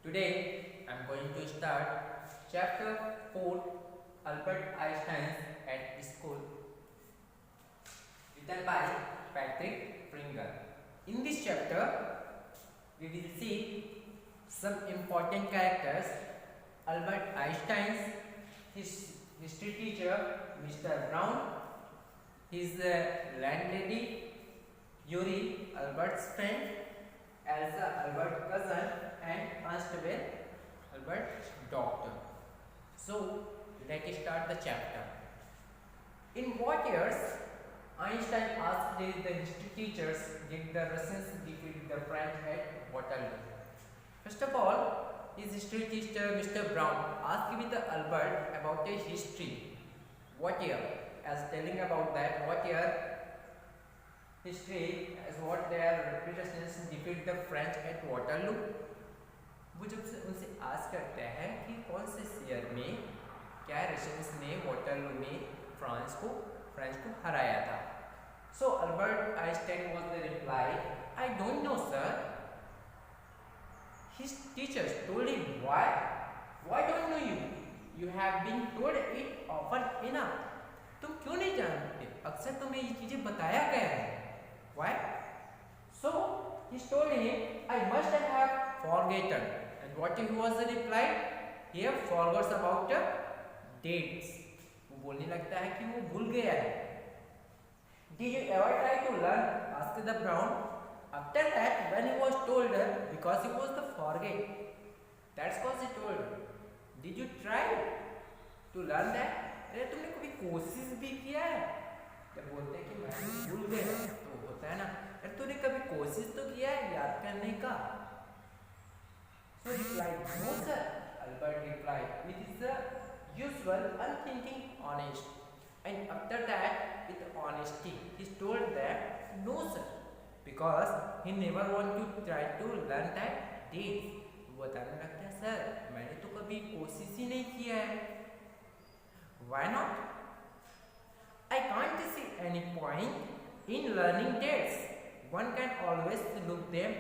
Today I am going to start chapter 4 Albert Einstein at School, written by Patrick Pringle. In this chapter we will see some important characters: Albert Einstein, his history teacher Mr. Brown, his landlady Yuri, Albert's friend, Elsa, Albert's cousin, and Constable, Albert's doctor. So let's start the chapter. In what years Einstein asked the history teachers did the Russians defeat the French at Waterloo? First of all, his history teacher Mr. Brown asked with Albert about his history. What year? As telling about that, what year history as what their representatives defeat the French at Waterloo. वो जब से उनसे ask करते हैं कि कौन से year में क्या रशियंस ने वाटरलू में फ्रांस को हराया था. So Albert Einstein was the reply, I don't know sir. His teachers told him, why don't know you? You have been told it often enough. तुम क्यों नहीं जानते? अक्सर तुम्हें ये चीजें बताया गया है. Why? So he told him, I must have forgotten. And what was the reply? He forgot about the dates. वो बोलने लगता है कि वो भूल गया है. Did you ever try to learn? Asked the Brown. After that, when he was told, because he was the forget, that's cause he told. Did you try to learn that? अरे तुमने कभी कोशिश भी किया है? जब बोलते हैं कि मैं भूल गया तो होता है ना, अरे तूने कभी कोशिश तो किया है याद करने का? So replied, no sir. Albert replied with his usual unthinking honest. And after that, with honesty, he told that no sir, because he never want to try to learn that dates. वो बताने लगता है, sir मैंने तो कभी कोशिश ही नहीं किया है. Why not? I can't see any point in learning dates. One can always look them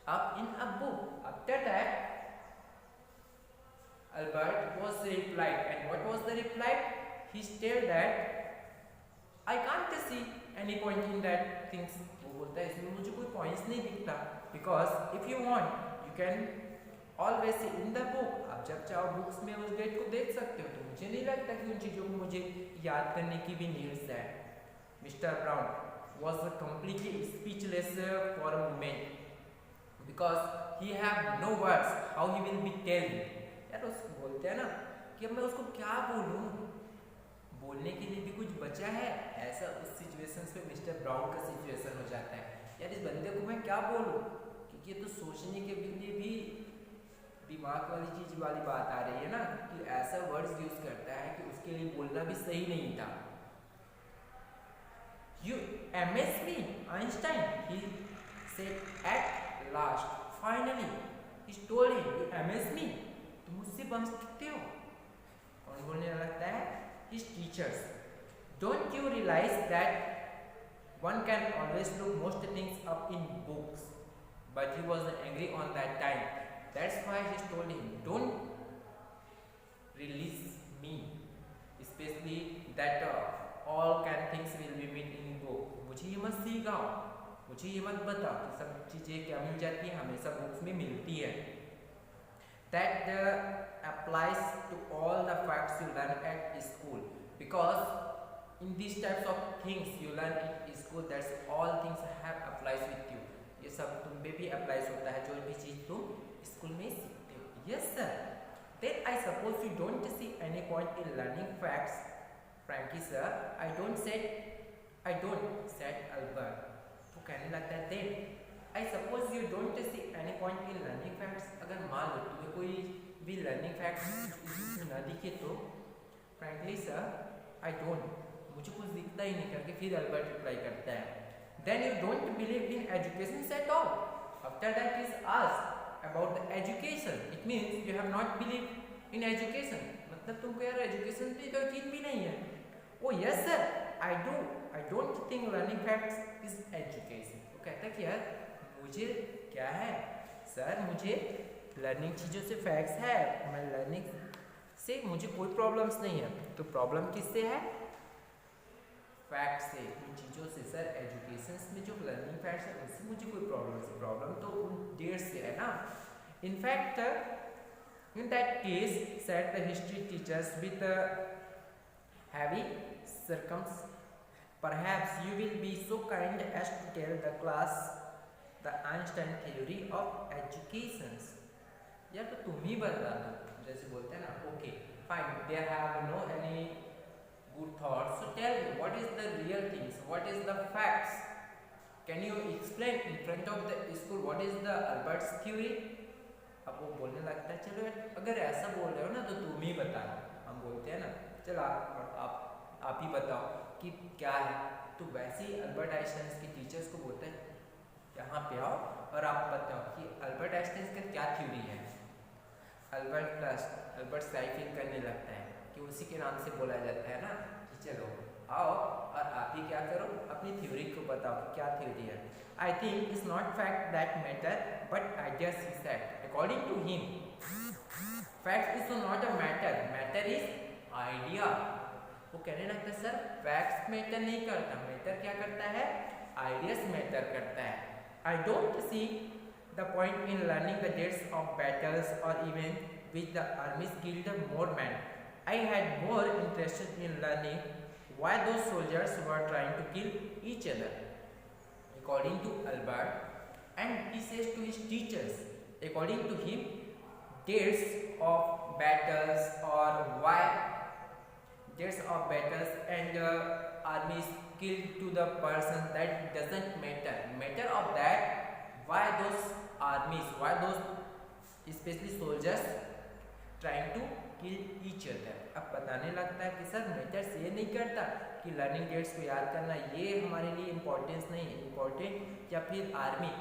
up in a book. After that, Albert was replied, and what was the reply? He said that I can't see any point in that things. वो बोलता है इसमें मुझे कोई points नहीं दिखता. Because if you want, you can always see in the book. आप जब चाहो बुक्स में उस डेट को देख सकते हो. तो मुझे नहीं लगता कि उन चीज़ों को मुझे याद करने की भी नीड्स है. Mr. Brown was completely speechless for a moment because he have no words how he will be telling. यार उसको बोलते हैं ना कि अब मैं उसको क्या बोलूँ, बोलने के लिए भी कुछ बचा है. ऐसा उस सिचुएशन पे मिस्टर ब्राउन का सिचुएशन हो जाता है. यार इस बंदे को मैं क्या बोलूँ, क्योंकि ये तो सोचने के लिए भी दिमाग वाली चीज वाली बात आ रही है ना, कि ऐसा वर्ड्स यूज करता है कि उसके लिए बोलना भी सही नहीं था. You amaze me, Einstein, he said at last. Finally, he told him, you amaze me. तुम मुझसे बन सकते हो. कौन बोलने लगता है? His teachers. Don't you realize that one can always look most things up in books? But he was angry on that time. That's why he told him, don't release me, especially that all kind things will be made in book. मुझे ये मत सिखाओ, मुझे ये मत बताओ कि सब चीज़ें क्या मिल जाती हैं, हमेशा बुक्स में मिलती है. That applies to all the facts you learn at school, because in these types of things you learn at school, that's all things have applies with you. ये सब तुम पे भी अप्लाइज होता है, जो भी चीज़ तुम स्कूल में सीखते हो. Yes sir. Then I suppose you don't see any point in learning facts. Frankly sir, I don't, said Albert. तो कहने लगता है, then I suppose you don't see any point in learning facts. अगर मान लो तुम्हें कोई भी लर्निंग फैक्ट्स ना दिखे तो, frankly sir, I don't, मुझे कुछ दिखता ही नहीं करके फिर अल्बर्ट रिप्लाई करता है. Then you don't believe in education at all. After that is asked about the education. It means you have not believed in education. मतलब तुमको यार एजुकेशन पे तो यकीन भी नहीं है. Oh yes sir, I do. I don't think learning facts is education. वो कहता है कि यार मुझे क्या है सर, मुझे लर्निंग चीज़ों से फैक्ट्स है, मैं लर्निंग से मुझे कोई प्रॉब्लम्स नहीं है। तो प्रॉब्लम किससे है? फैक्ट से, उन चीज़ों से। सर एजुकेशन में जो लर्निंग फैक्ट्स है उससे मुझे कोई प्रॉब्लम तो उन डेट्स से है ना। In fact in that case, said the history teachers with a heavy circums, perhaps you will be so kind as to tell the class the Einstein theory of education. या तो तुम ही बता दो, जैसे बोलते हैं ना, okay fine, they have no any good thoughts, so tell me what is the real things, what is the facts, can you explain in front of the school what is the Albert's theory। अब वो बोलने लगता है चलो अगर ऐसा बोल रहे हो ना तो तुम ही बता दो। हम बोलते हैं ना चलो आप ही बताओ कि क्या है। तो वैसे ही अल्बर्ट आइंस्टाइन के टीचर्स को बोलते हैं यहाँ पे आओ और आप बताओ कि अल्बर्ट आइंस्टाइन का क्या थ्योरी है। अल्बर्ट साइकिल करने लगता है कि उसी के नाम से बोला जाता है ना कि चलो आओ और आप ही क्या करो, अपनी थ्योरी को बताओ कि क्या थ्योरी है। I think it's not fact that matter but ideas he said. According to him fact is not a matter, matter is idea. वो कहने लगता है सर फैक्ट्स मैटर नहीं करता, मैटर क्या करता है, आइडियाज मैटर करता है। I don't see the point in learning the dates of battles or even which the armies killed more men. I had more interested in learning why those soldiers were trying to kill each other. According to Albert, and he says to his teachers, according to him, dates of battles or why dates of battles and armies killed to the person, that doesn't matter. Matter of that why those armies, why those especially soldiers trying to kill each other। अब बताने लगता है कि sir matters ये नहीं करता कि learning dates को याद करना ये हमारे लिए इम्पोर्टेंस नहीं है, इम्पोर्टेंट या फिर आर्मी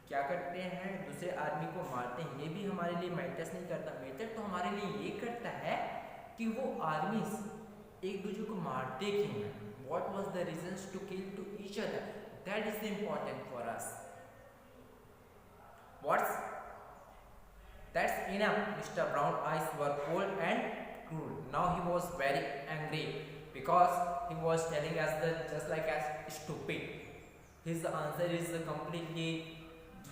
क्या करते हैं दूसरे आर्मी को मारते हैं ये भी हमारे लिए मैटर्स नहीं करता। मैटर तो हमारे लिए ये करता है कि वो आर्मीज एक दूसरे को मारते क्यों हैं, what was the reasons to kill to each other, that is important for us। That's enough. Mr. Brown's eyes were cold and cruel. Now he was very angry because he was telling us that just like as stupid. His answer is a completely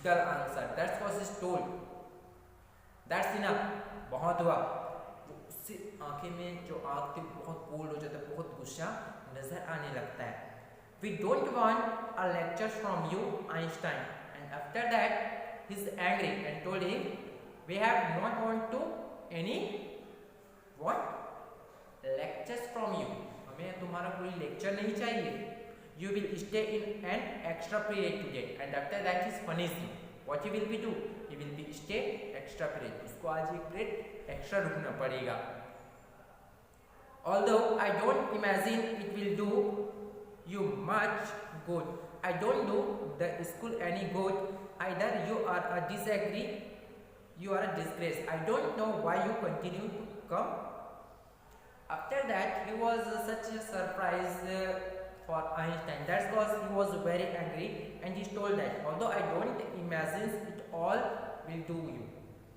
dull answer. That's what he's told. That's enough. बहुत हुआ। उससे आंखें में जो आँख थी बहुत cold हो जाता है, बहुत गुस्सा नजर आने लगता है। We don't want a lecture from you, Einstein. And after that, he's angry and told him, we have not want to any what lectures from you, हमें तुम्हारा कोई लेक्चर नहीं चाहिए। You will stay in an extra period today and after that is punishing। What he will be do, he will be stay extra period, उसको आज एक period extra रुकना पड़ेगा। Although I don't imagine it will do you much good, I don't do the school any good either, you are a disagree, you are a disgrace, I don't know why you continue to come। After that he was such a surprise for Einstein, that's because he was very angry and he told that although I don't imagine it all will do you,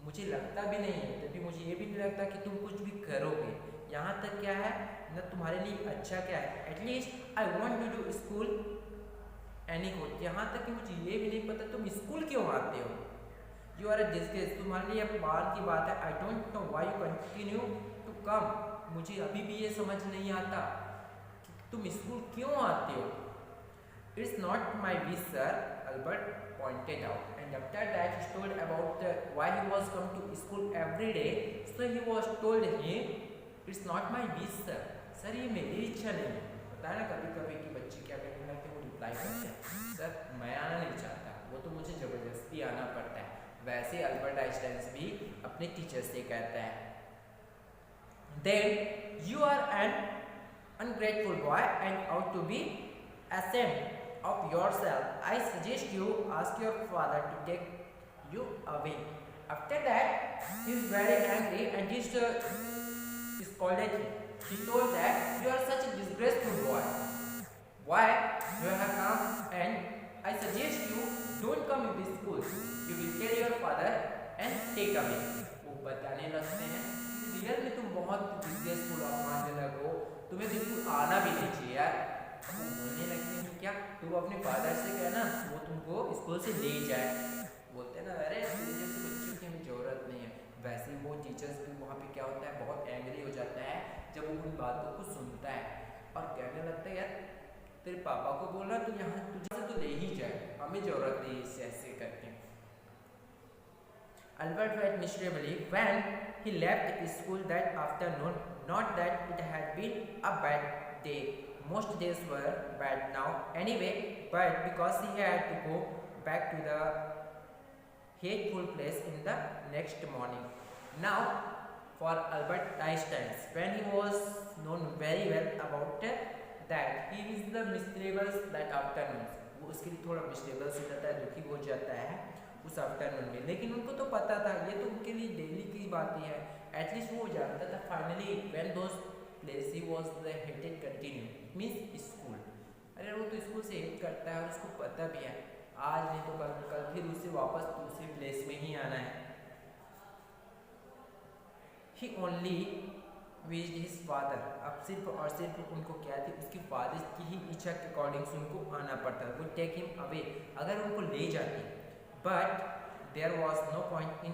मुझे लगता भी नहीं है तभी मुझे ये भी नहीं लगता कि तुम कुछ भी करोगे, यहाँ तक क्या है न तुम्हारे लिए अच्छा क्या है, at least I want to do school any good, यहाँ तक कि मुझे ये भी नहीं पता तुम स्कूल क्यों आते हो। यू आर अ डिस्ग्रेस, तुम्हारे लिए बात की बात है। I don't know why you continue to come, मुझे अभी भी ये समझ नहीं आता कि तुम स्कूल क्यों आते हो। It's not my wish sir, Albert pointed out and after that he told about why he was come to school every day, so he was told him it's not my wish sir, sir ये मेरी इच्छा नहीं है। पता है ना कभी कभी कि बच्चे क्या कहने लगते हैं, वो रिप्लाई करते हैं सर मैं आना नहीं चाहता, वो तो मुझे ज़बरदस्ती आना पड़ता है। वैसे अल्बर्ट आइंस्टाइन भी अपने टीचर से कहता है then you are an ungrateful boy and ought to be ashamed of yourself, I suggest you ask your father to take you away। After that he is very angry and he scolded him। He told that you are such a disgraceful boy, why you have come, and I suggest you don't come to this school, you will tell your father and take away. वो बताने लगते हैं real में तुम बहुत बिजनेसफुल और मानने लगो, तुम्हें बिल्कुल आना भी नहीं चाहिए यार। वो बोलने लगते हैं क्या तुम अपने फादर से कहना वो तुमको स्कूल से ले जाए। बोलते हैं ना अरे तेरे जैसे बच्चों की हमें ज़रूरत नहीं है। वैसे ही वो टीचर्स भी वहाँ पे क्या होता है बहुत एंग्री हो जाता है जब वो उन बातों को सुनता है और कहने लगता है यार तेरे पापा को बोलना तो यहाँ तुझे तो ले ही जाए, हमें ज़रूरत नहीं इससे ऐसे करके। Albert felt miserably when he left school that afternoon. Not that it had been a bad day. Most days were bad now anyway, but because he had to go back to the hateful place in the next morning. Now, for Albert Einstein, when he was known very well about that, he is the miserable that afternoon. वो उसके लिए थोड़ा miserable हो जाता है, दुखी हो जाता है उस आफ्टरनून में, लेकिन उनको तो पता था ये तो उनके लिए डेली की बातें हैं। एटलीस्ट वो जानता था finally when those place he was the hated continue means school. अरे वो तो स्कूल से हेट करता है और उसको पता भी है आज नहीं तो कल फिर उसे वापस दूसरे प्लेस में ही आना है। ही ओनली विच हिज फादर, अब सिर्फ और सिर्फ उनको क्या थी उसकी फादर की ही इच्छा के अकॉर्डिंग से उनको आना पड़ता, वो टेक हिम अवे, अगर उनको ले जाती। But there was no point in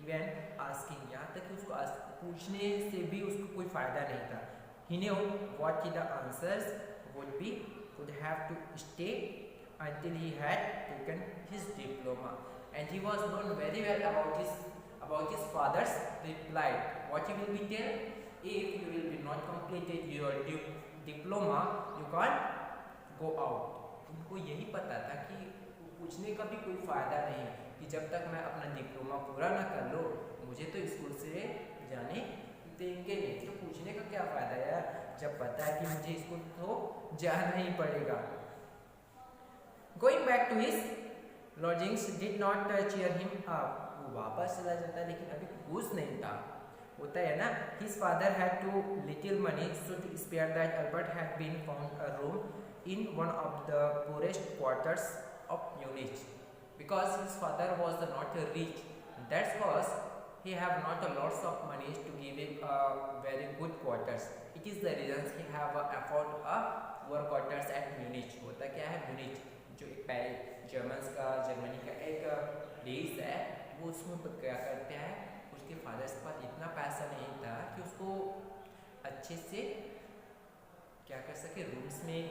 even asking, यहाँ तक कि उसको पूछने से भी उसको कोई फ़ायदा नहीं था। He knew what the answers would be, would have to stay until he had taken his diploma, and he was known very well about his father's reply. What he will be tell, if you will be not completed your diploma, you can't go out. उनको यही पता था कि पूछने का भी कोई फ़ायदा नहीं है कि जब तक मैं अपना डिप्लोमा पूरा ना कर लो मुझे तो स्कूल से जाने देंगे नहीं, तो पूछने का क्या फ़ायदा यार जब पता है कि मुझे स्कूल तो जाना ही पड़ेगा। Going back to his lodgings did not cheer him up. वो वापस चला जाता है लेकिन अभी खुश नहीं था, होता है ना। His father had too little money, so to spare that Albert had been found a room in one of the poorest quarters of Munich. Because his father was not rich, that was he have not a lots of money to give him a very good quarters. It is the reasons he have afford a poor quarters at Munich. होता क्या है Munich जो एक Germany का एक देश है, वो उसमें क्या करते हैं उसके फादर के पास इतना पैसा नहीं था कि उसको अच्छे से क्या कर सके रूम्स में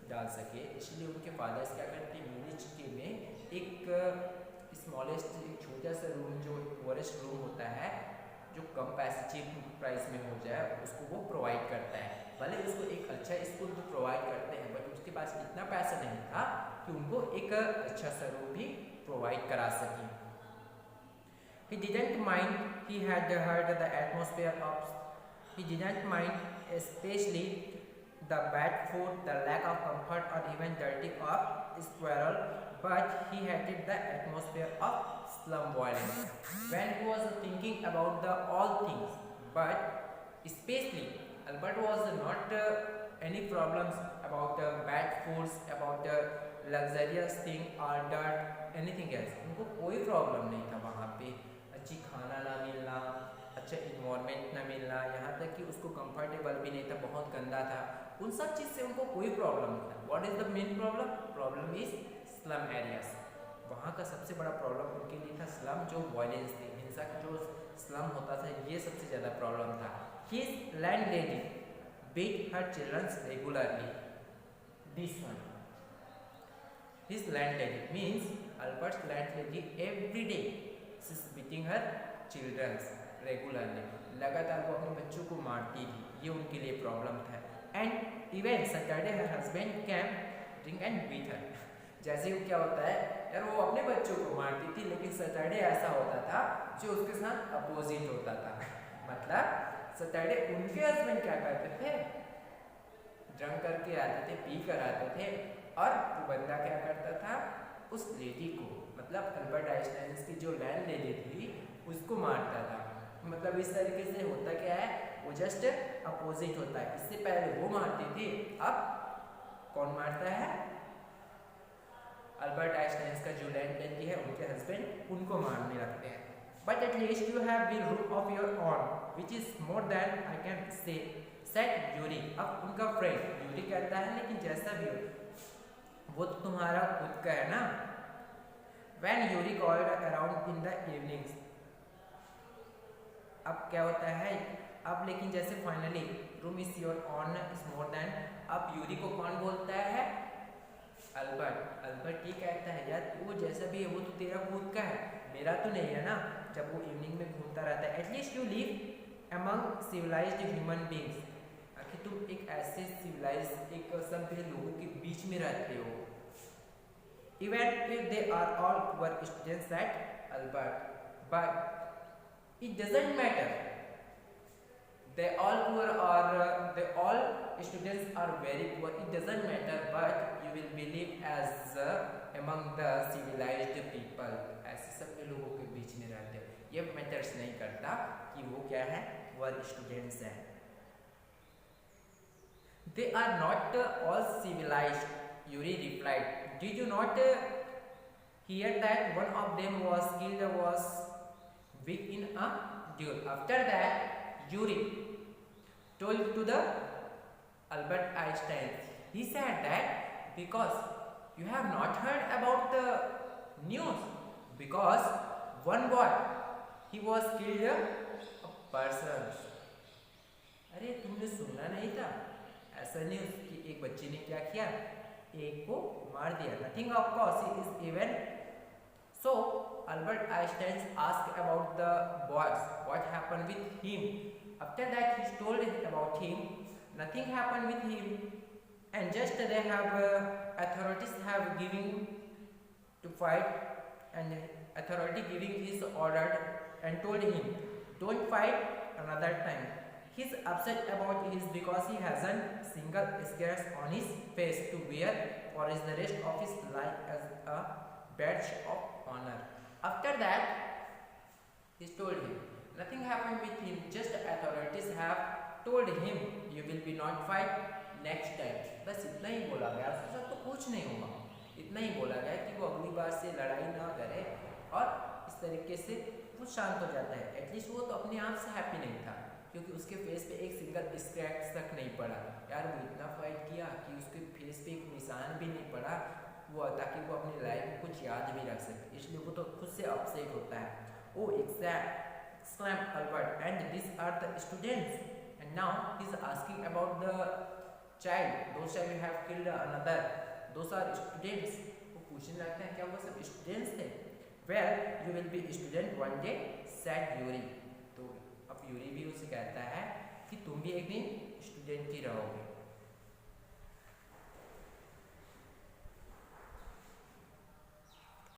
डाल सके, इसलिए उनके फादर्स क्या करते हैं म्यूनिच के में एक स्मॉलेस्ट एक छोटा सा रूम जो वरेस्ट रूम होता है जो कम पैसे चीप प्राइस में हो जाए उसको वो प्रोवाइड करता है। भले उसको एक अच्छा स्कूल तो प्रोवाइड करते हैं बट उसके पास इतना पैसा नहीं था कि उनको एक अच्छा सा रूम भी प्रोवाइड करा सके। He didn't mind, he had heard the atmosphere of, he didn't mind especially the bad food, the lack of comfort or even dirty of squirrel, but he hated the atmosphere of slum violence. When he was thinking about the all things, but especially Albert was not any problems about bad foods, about luxurious thing or dirt, anything else. उनको कोई problem नहीं था वहाँ पे अच्छी खाना ना मिलना, अच्छा इन्वायरमेंट ना मिलना, यहाँ तक कि उसको कंफर्टेबल भी नहीं था, बहुत गंदा था। उन सब चीज़ से उनको कोई प्रॉब्लम नहीं था। What is the main problem? Problem is slum areas. वहाँ का सबसे बड़ा प्रॉब्लम उनके लिए था स्लम, जो वायलेंस थी, हिंसा का जो स्लम होता था, ये सबसे ज़्यादा प्रॉब्लम था। His landlady beat her children regularly. This one. His landlady means Albert's landlady every day she's beating her children regularly. लगातार वो अपने बच्चों को मारती थी, ये उनके लिए प्रॉब्लम था। And even Saturday her husband came drink and beat her. जैसे वो क्या होता है यार वो अपने बच्चों को मारती थी लेकिन सैटरडे ऐसा होता था जो उसके साथ अपोजिट होता था। मतलब सैटरडे उनके हस्बैंड क्या करते थे, ड्रंक करके आते थे, पी कर आते थे और वो बंदा क्या करता था उस लेडी को, मतलब अल्बर्ट आइंस्टाइन की जो लैंड लेडी थी उसको मारता था। मतलब इस तरीके से होता क्या है वो जस्ट अपोजिट होता है। इससे पहले वो मारती थी, अब कौन मारता है? अल्बर्ट आइंस्टाइन का जो लैंड लेडी है उनके हस्बैंड उनको मारने लगते हैं। but at least you have the room of your own, which is more than I can say, said Yuri. अब उनका फ्रेंड यूरी कहता है लेकिन जैसा भी हो वो तो तुम्हारा खुद का है ना. When Yuri called around in the evenings, अब क्या होता है, अब लेकिन जैसे finally room is your on is more than, अब यूरी को कौन बोलता है, अल्बर्ट. अल्बर्ट ये कहता है यार वो जैसा भी है वो तो तेरा खुद का है, मेरा तो नहीं है ना. जब वो इवनिंग में घूमता रहता है, at least you live among civilised human beings, आखिर तुम एक ऐसे सिविलाइज एक सभ्य लोगों के बीच में रहते हो. Even if they are all poor students at Albert, but it doesn't matter. They all poor or they all students are very poor. It doesn't matter, but you will believe as among the civilized people. ऐसे सब लोगों के बीच में रहते हो. ये matters नहीं करता कि वो क्या है, वो स्टूडेंट्स हैं. They are not all civilized, Yuri replied. Did you not hear that one of them was killed, was weak in a duel? After that, Yuri told to the Albert Einstein. He said that because you have not heard about the news, because one boy he was killed a person. अरे तुमने सुना नहीं था ऐसा news कि एक बच्चे ने क्या किया, एक को मार दिया. Nothing of course he is even. So Albert Einstein asked about the boys, what happened with him. After that he told about him, nothing happened with him, and just they have authorities have given to fight, and authority giving his order and told him don't fight another time. He's upset about his because he hasn't single scars on his face to wear for the rest of his life as a badge of honor. After that he told him nothing happened with him, just authorities have told him you will be not fight next time. बस इतना ही बोला गया, उसके साथ तो कुछ नहीं होगा. इतना ही बोला गया कि वो अगली बार से लड़ाई ना करे, और इस तरीके से वो शांत हो जाता है. एटलीस्ट वो तो अपने आप से हैप्पी नहीं था क्योंकि उसके फेस पे एक सिंगल स्क्रैच तक नहीं पड़ा. यार वो इतना फाइट किया कि उसके फेस पे एक निशान भी नहीं पड़ा, वो ताकि वो अपनी लाइफ में कुछ याद भी रख सके, इसलिए वो तो खुद से अपसेट होता है. ओ exact, exclaimed Albert, and these are the students. And now he is asking about the child. Those child you have killed another. Those are students. वो पूछने लगता है क्या वो सब students थे. Well, you will be a student one day, said Yuri. तो अब यूरी भी उसे कहता है कि तुम भी एक दिन स्टूडेंट ही रहोगे.